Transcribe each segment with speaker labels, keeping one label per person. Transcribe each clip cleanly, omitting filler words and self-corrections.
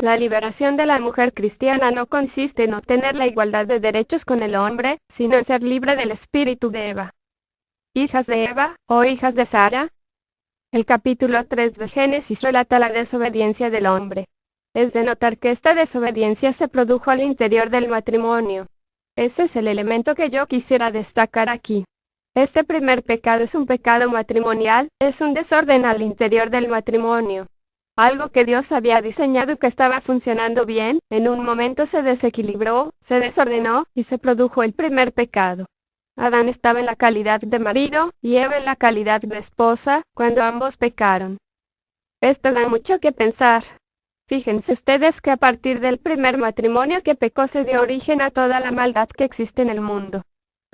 Speaker 1: la liberación de la mujer cristiana no consiste en obtener la igualdad de derechos con el hombre, sino en ser libre del espíritu de Eva. ¿Hijas de Eva, o hijas de Sara? El capítulo 3 de Génesis relata la desobediencia del hombre. Es de notar que esta desobediencia se produjo al interior del matrimonio. Ese es el elemento que yo quisiera destacar aquí. Este primer pecado es un pecado matrimonial, es un desorden al interior del matrimonio. Algo que Dios había diseñado y que estaba funcionando bien, en un momento se desequilibró, se desordenó, y se produjo el primer pecado. Adán estaba en la calidad de marido, y Eva en la calidad de esposa, cuando ambos pecaron. Esto da mucho que pensar. Fíjense ustedes que a partir del primer matrimonio que pecó se dio origen a toda la maldad que existe en el mundo.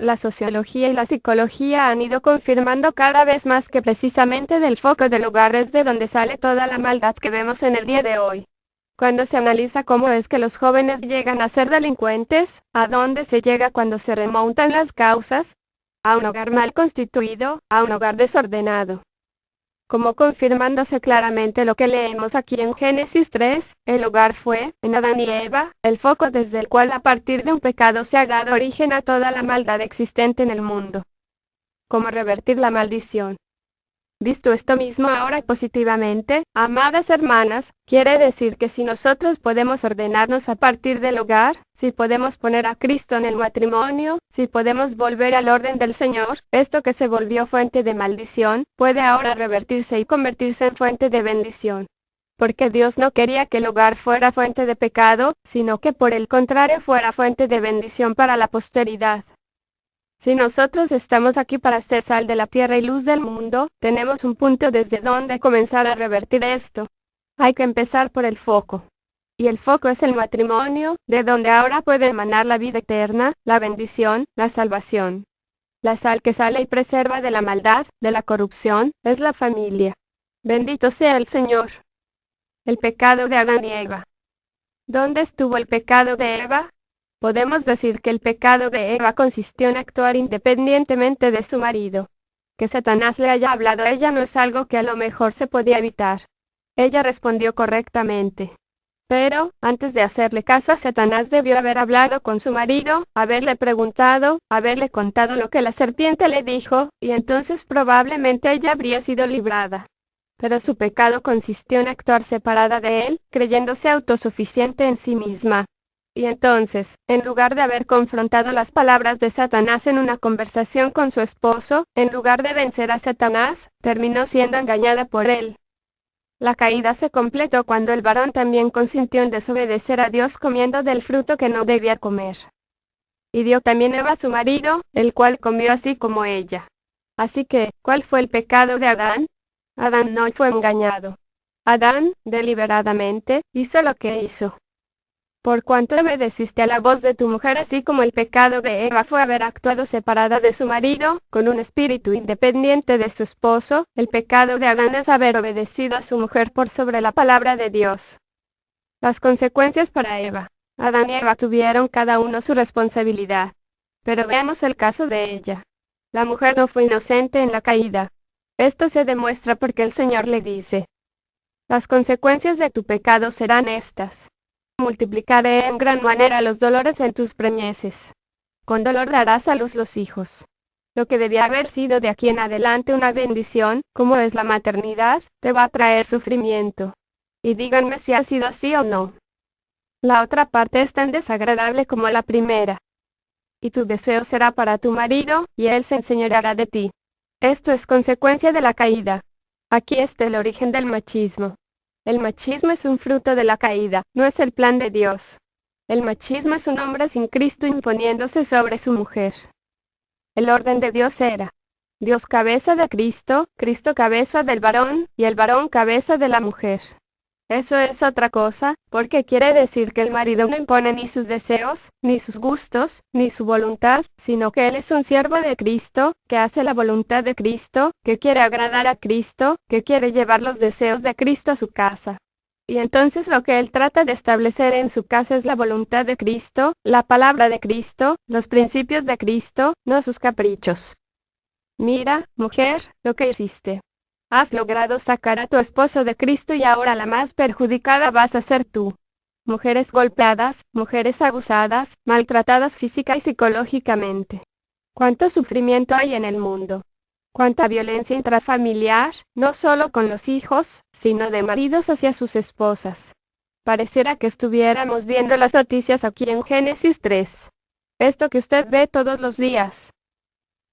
Speaker 1: La sociología y la psicología han ido confirmando cada vez más que precisamente del foco del hogar es de donde sale toda la maldad que vemos en el día de hoy. Cuando se analiza cómo es que los jóvenes llegan a ser delincuentes, ¿a dónde se llega cuando se remontan las causas? A un hogar mal constituido, a un hogar desordenado. Como confirmándose claramente lo que leemos aquí en Génesis 3, el hogar fue, en Adán y Eva, el foco desde el cual a partir de un pecado se ha dado origen a toda la maldad existente en el mundo. ¿Cómo revertir la maldición? Visto esto mismo ahora positivamente, amadas hermanas, quiere decir que si nosotros podemos ordenarnos a partir del hogar, si podemos poner a Cristo en el matrimonio, si podemos volver al orden del Señor, esto que se volvió fuente de maldición, puede ahora revertirse y convertirse en fuente de bendición. Porque Dios no quería que el hogar fuera fuente de pecado, sino que por el contrario fuera fuente de bendición para la posteridad. Si nosotros estamos aquí para ser sal de la tierra y luz del mundo, tenemos un punto desde donde comenzar a revertir esto. Hay que empezar por el foco. Y el foco es el matrimonio, de donde ahora puede emanar la vida eterna, la bendición, la salvación. La sal que sale y preserva de la maldad, de la corrupción, es la familia. Bendito sea el Señor. El pecado de Adán y Eva. ¿Dónde estuvo el pecado de Eva? Podemos decir que el pecado de Eva consistió en actuar independientemente de su marido. Que Satanás le haya hablado a ella no es algo que a lo mejor se podía evitar. Ella respondió correctamente. Pero, antes de hacerle caso a Satanás debió haber hablado con su marido, haberle preguntado, haberle contado lo que la serpiente le dijo, y entonces probablemente ella habría sido librada. Pero su pecado consistió en actuar separada de él, creyéndose autosuficiente en sí misma. Y entonces, en lugar de haber confrontado las palabras de Satanás en una conversación con su esposo, en lugar de vencer a Satanás, terminó siendo engañada por él. La caída se completó cuando el varón también consintió en desobedecer a Dios comiendo del fruto que no debía comer. Y dio también Eva a su marido, el cual comió así como ella. Así que, ¿cuál fue el pecado de Adán? Adán no fue engañado. Adán, deliberadamente, hizo lo que hizo. Por cuanto obedeciste a la voz de tu mujer así como el pecado de Eva fue haber actuado separada de su marido, con un espíritu independiente de su esposo, el pecado de Adán es haber obedecido a su mujer por sobre la palabra de Dios. Las consecuencias para Eva. Adán y Eva tuvieron cada uno su responsabilidad. Pero veamos el caso de ella. La mujer no fue inocente en la caída. Esto se demuestra porque el Señor le dice: las consecuencias de tu pecado serán estas. Multiplicaré en gran manera los dolores en tus preñeces. Con dolor darás a luz los hijos. Lo que debía haber sido de aquí en adelante una bendición, como es la maternidad, te va a traer sufrimiento. Y díganme si ha sido así o no. La otra parte es tan desagradable como la primera. Y tu deseo será para tu marido, y él se enseñoreará de ti. Esto es consecuencia de la caída. Aquí está el origen del machismo. El machismo es un fruto de la caída, no es el plan de Dios. El machismo es un hombre sin Cristo imponiéndose sobre su mujer. El orden de Dios era: Dios cabeza de Cristo, Cristo cabeza del varón, y el varón cabeza de la mujer. Eso es otra cosa, porque quiere decir que el marido no impone ni sus deseos, ni sus gustos, ni su voluntad, sino que él es un siervo de Cristo, que hace la voluntad de Cristo, que quiere agradar a Cristo, que quiere llevar los deseos de Cristo a su casa. Y entonces lo que él trata de establecer en su casa es la voluntad de Cristo, la palabra de Cristo, los principios de Cristo, no sus caprichos. Mira, mujer, lo que hiciste. Has logrado sacar a tu esposo de Cristo y ahora la más perjudicada vas a ser tú. mujeres golpeadas, mujeres abusadas, maltratadas física y psicológicamente. ¿Cuánto sufrimiento hay en el mundo? ¿Cuánta violencia intrafamiliar, no solo con los hijos, sino de maridos hacia sus esposas? Pareciera que estuviéramos viendo las noticias aquí en Génesis 3. Esto que usted ve todos los días.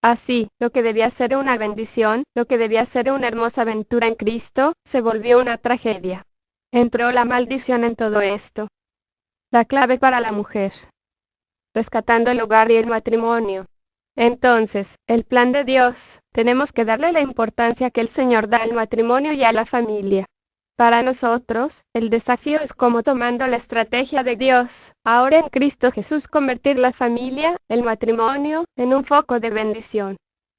Speaker 1: Así, lo que debía ser una bendición, lo que debía ser una hermosa aventura en Cristo, se volvió una tragedia. Entró la maldición en todo esto. La clave para la mujer. Rescatando el hogar y el matrimonio. Entonces, el plan de Dios, tenemos que darle la importancia que el Señor da al matrimonio y a la familia. Para nosotros, el desafío es como tomando la estrategia de Dios, ahora en Cristo Jesús, convertir la familia, el matrimonio, en un foco de bendición.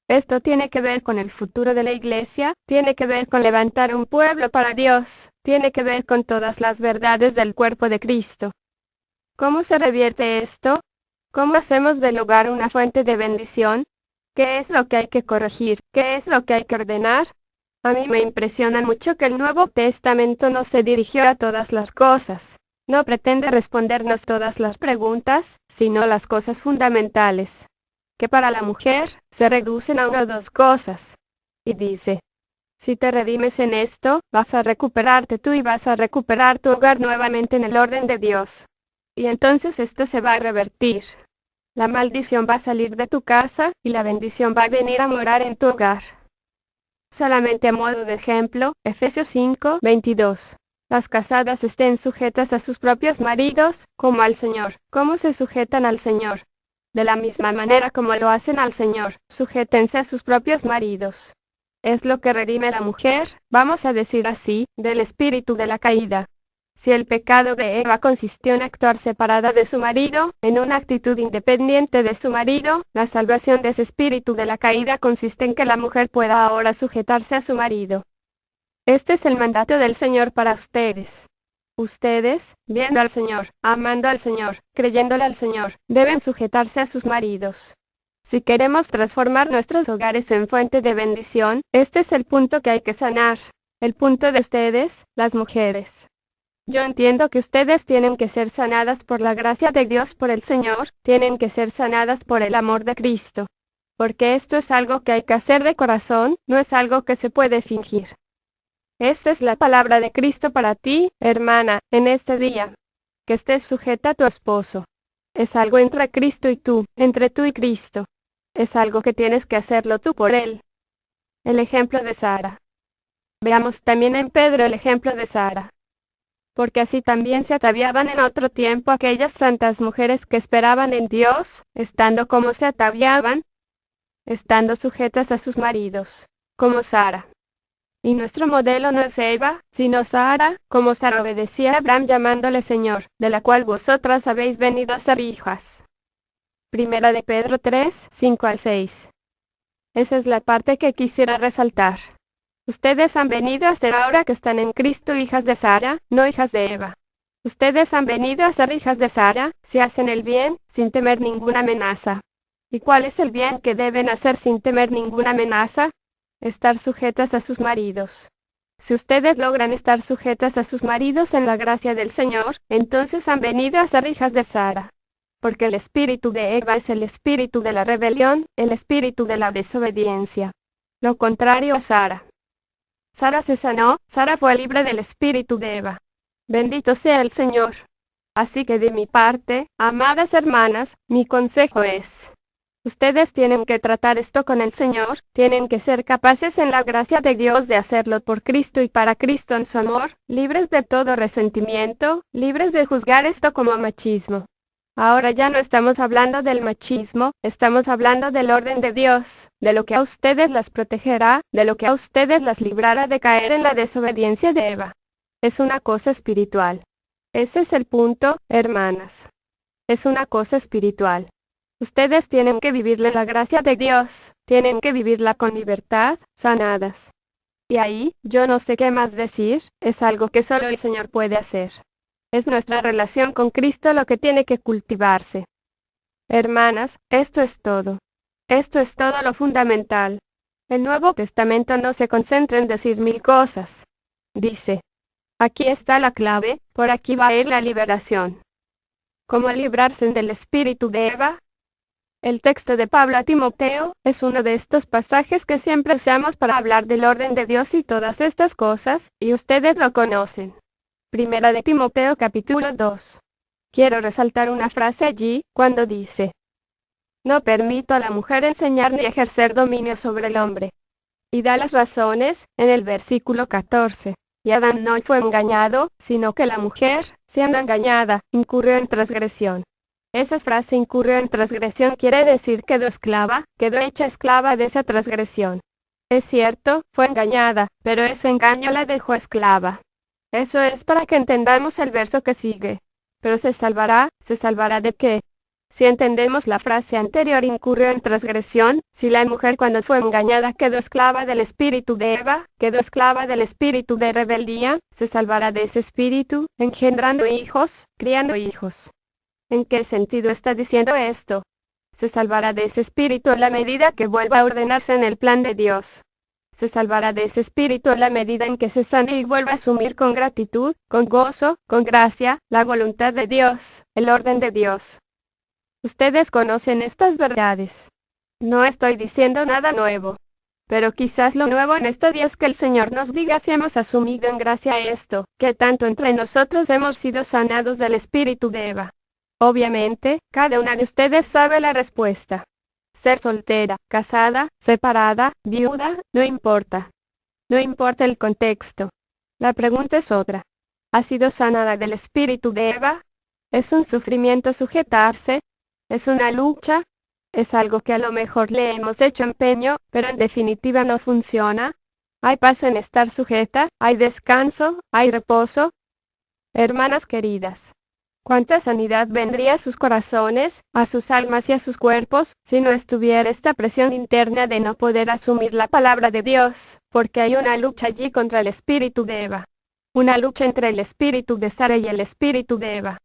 Speaker 1: Esto tiene que ver con el futuro de la iglesia, tiene que ver con levantar un pueblo para Dios, tiene que ver con todas las verdades del cuerpo de Cristo. ¿Cómo se revierte esto? ¿Cómo hacemos del hogar una fuente de bendición? ¿Qué es lo que hay que corregir? ¿Qué es lo que hay que ordenar? A mí me impresiona mucho que el Nuevo Testamento no se dirigió a todas las cosas. No pretende respondernos todas las preguntas, sino las cosas fundamentales, que para la mujer se reducen a una o dos cosas. Y dice, si te redimes en esto, vas a recuperarte tú y vas a recuperar tu hogar nuevamente en el orden de Dios. Y entonces esto se va a revertir. La maldición va a salir de tu casa, y la bendición va a venir a morar en tu hogar. Solamente a modo de ejemplo, Efesios 5, 22. Las casadas estén sujetas a sus propios maridos, como al Señor. ¿Cómo se sujetan al Señor? De la misma manera como lo hacen al Señor, sujétense a sus propios maridos. Es lo que redime a la mujer, vamos a decir así, del espíritu de la caída. Si el pecado de Eva consistió en actuar separada de su marido, en una actitud independiente de su marido, la salvación de ese espíritu de la caída consiste en que la mujer pueda ahora sujetarse a su marido. Este es el mandato del Señor para ustedes. Ustedes, viendo al Señor, amando al Señor, creyéndole al Señor, deben sujetarse a sus maridos. Si queremos transformar nuestros hogares en fuente de bendición, este es el punto que hay que sanar. El punto de ustedes, las mujeres. Yo entiendo que ustedes tienen que ser sanadas por la gracia de Dios, por el Señor, tienen que ser sanadas por el amor de Cristo. Porque esto es algo que hay que hacer de corazón, no es algo que se puede fingir. Esta es la palabra de Cristo para ti, hermana, en este día. Que estés sujeta a tu esposo. Es algo entre Cristo y tú, entre tú y Cristo. Es algo que tienes que hacerlo tú por él. El ejemplo de Sara. Veamos también en Pedro el ejemplo de Sara. Porque así también se ataviaban en otro tiempo aquellas santas mujeres que esperaban en Dios, estando como se ataviaban, estando sujetas a sus maridos, como Sara. Y nuestro modelo no es Eva, sino Sara, como Sara obedecía a Abraham llamándole Señor, de la cual vosotras habéis venido a ser hijas. Primera de Pedro 3, 5 al 6. Esa es la parte que quisiera resaltar. Ustedes han venido a ser ahora que están en Cristo hijas de Sara, no hijas de Eva. Ustedes han venido a ser hijas de Sara, si hacen el bien, sin temer ninguna amenaza. ¿Y cuál es el bien que deben hacer sin temer ninguna amenaza? Estar sujetas a sus maridos. Si ustedes logran estar sujetas a sus maridos en la gracia del Señor, entonces han venido a ser hijas de Sara. Porque el espíritu de Eva es el espíritu de la rebelión, el espíritu de la desobediencia. Lo contrario a Sara. Sara se sanó, Sara fue libre del espíritu de Eva. Bendito sea el Señor. Así que de mi parte, amadas hermanas, mi consejo es, ustedes tienen que tratar esto con el Señor, tienen que ser capaces en la gracia de Dios de hacerlo por Cristo y para Cristo en su amor, libres de todo resentimiento, libres de juzgar esto como machismo. Ahora ya no estamos hablando del machismo, estamos hablando del orden de Dios, de lo que a ustedes las protegerá, de lo que a ustedes las librará de caer en la desobediencia de Eva. Es una cosa espiritual. Ese es el punto, hermanas. Es una cosa espiritual. Ustedes tienen que vivirle la gracia de Dios, tienen que vivirla con libertad, sanadas. Y ahí, yo no sé qué más decir, es algo que solo el Señor puede hacer. Es nuestra relación con Cristo lo que tiene que cultivarse. Hermanas, esto es todo. Esto es todo lo fundamental. El Nuevo Testamento no se concentra en decir 1000 cosas. Dice, Aquí está la clave, por aquí va a ir la liberación. ¿Cómo librarse del espíritu de Eva? El texto de Pablo a Timoteo es uno de estos pasajes que siempre usamos para hablar del orden de Dios y todas estas cosas, y ustedes lo conocen. Primera de Timoteo capítulo 2. Quiero resaltar una frase allí, cuando dice: no permito a la mujer enseñar ni ejercer dominio sobre el hombre. Y da las razones, en el versículo 14. Y Adán no fue engañado, sino que la mujer, siendo engañada, incurrió en transgresión. Esa frase incurrió en transgresión quiere decir quedó esclava, quedó hecha esclava de esa transgresión. Es cierto, fue engañada, pero ese engaño la dejó esclava. Eso es para que entendamos el verso que sigue. Pero ¿se salvará de qué? Si entendemos la frase anterior incurrió en transgresión, si la mujer cuando fue engañada quedó esclava del espíritu de Eva, quedó esclava del espíritu de rebeldía, se salvará de ese espíritu, engendrando hijos, criando hijos. ¿En qué sentido está diciendo esto? Se salvará de ese espíritu en la medida que vuelva a ordenarse en el plan de Dios. Se salvará de ese espíritu en la medida en que se sane y vuelva a asumir con gratitud, con gozo, con gracia, la voluntad de Dios, el orden de Dios. Ustedes conocen estas verdades. No estoy diciendo nada nuevo. Pero quizás lo nuevo en este día es que el Señor nos diga si hemos asumido en gracia esto, que tanto entre nosotros hemos sido sanados del espíritu de Eva. Obviamente, cada una de ustedes sabe la respuesta. Ser soltera, casada, separada, viuda, no importa. No importa el contexto. La pregunta es otra. ¿Ha sido sanada del espíritu de Eva? ¿Es un sufrimiento sujetarse? ¿Es una lucha? ¿Es algo que a lo mejor le hemos hecho empeño, pero en definitiva no funciona? ¿Hay paz en estar sujeta? ¿Hay descanso? ¿Hay reposo? Hermanas queridas, ¿cuánta sanidad vendría a sus corazones, a sus almas y a sus cuerpos, si no estuviera esta presión interna de no poder asumir la palabra de Dios, porque hay una lucha allí contra el espíritu de Eva? Una lucha entre el espíritu de Sara y el espíritu de Eva.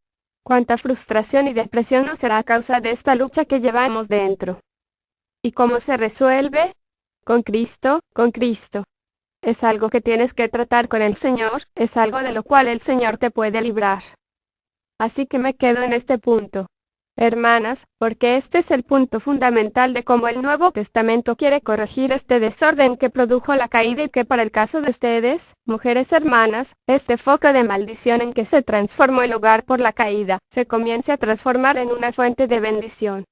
Speaker 1: Cuánta frustración y depresión no será a causa de esta lucha que llevamos dentro. ¿Y cómo se resuelve? Con Cristo, con Cristo. Es algo que tienes que tratar con el Señor, es algo de lo cual el Señor te puede librar. Así que me quedo en este punto, hermanas, porque este es el punto fundamental de cómo el Nuevo Testamento quiere corregir este desorden que produjo la caída y que para el caso de ustedes, mujeres hermanas, este foco de maldición en que se transformó el hogar por la caída, se comience a transformar en una fuente de bendición.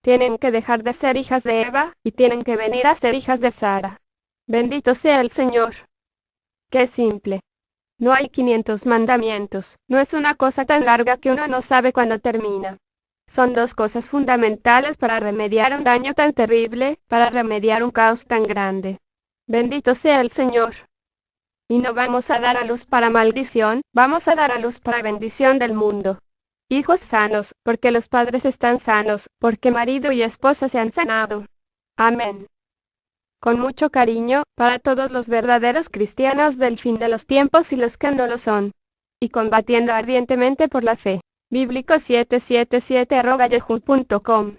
Speaker 1: Tienen que dejar de ser hijas de Eva, y tienen que venir a ser hijas de Sara. Bendito sea el Señor. Qué simple. No hay 500 mandamientos, no es una cosa tan larga que uno no sabe cuándo termina. Son dos cosas fundamentales para remediar un daño tan terrible, para remediar un caos tan grande. Bendito sea el Señor. Y no vamos a dar a luz para maldición, vamos a dar a luz para bendición del mundo. Hijos sanos, porque los padres están sanos, porque marido y esposa se han sanado. Amén. Con mucho cariño, para todos los verdaderos cristianos del fin de los tiempos y los que no lo son. Y combatiendo ardientemente por la fe. Bíblico 777@yahoo.com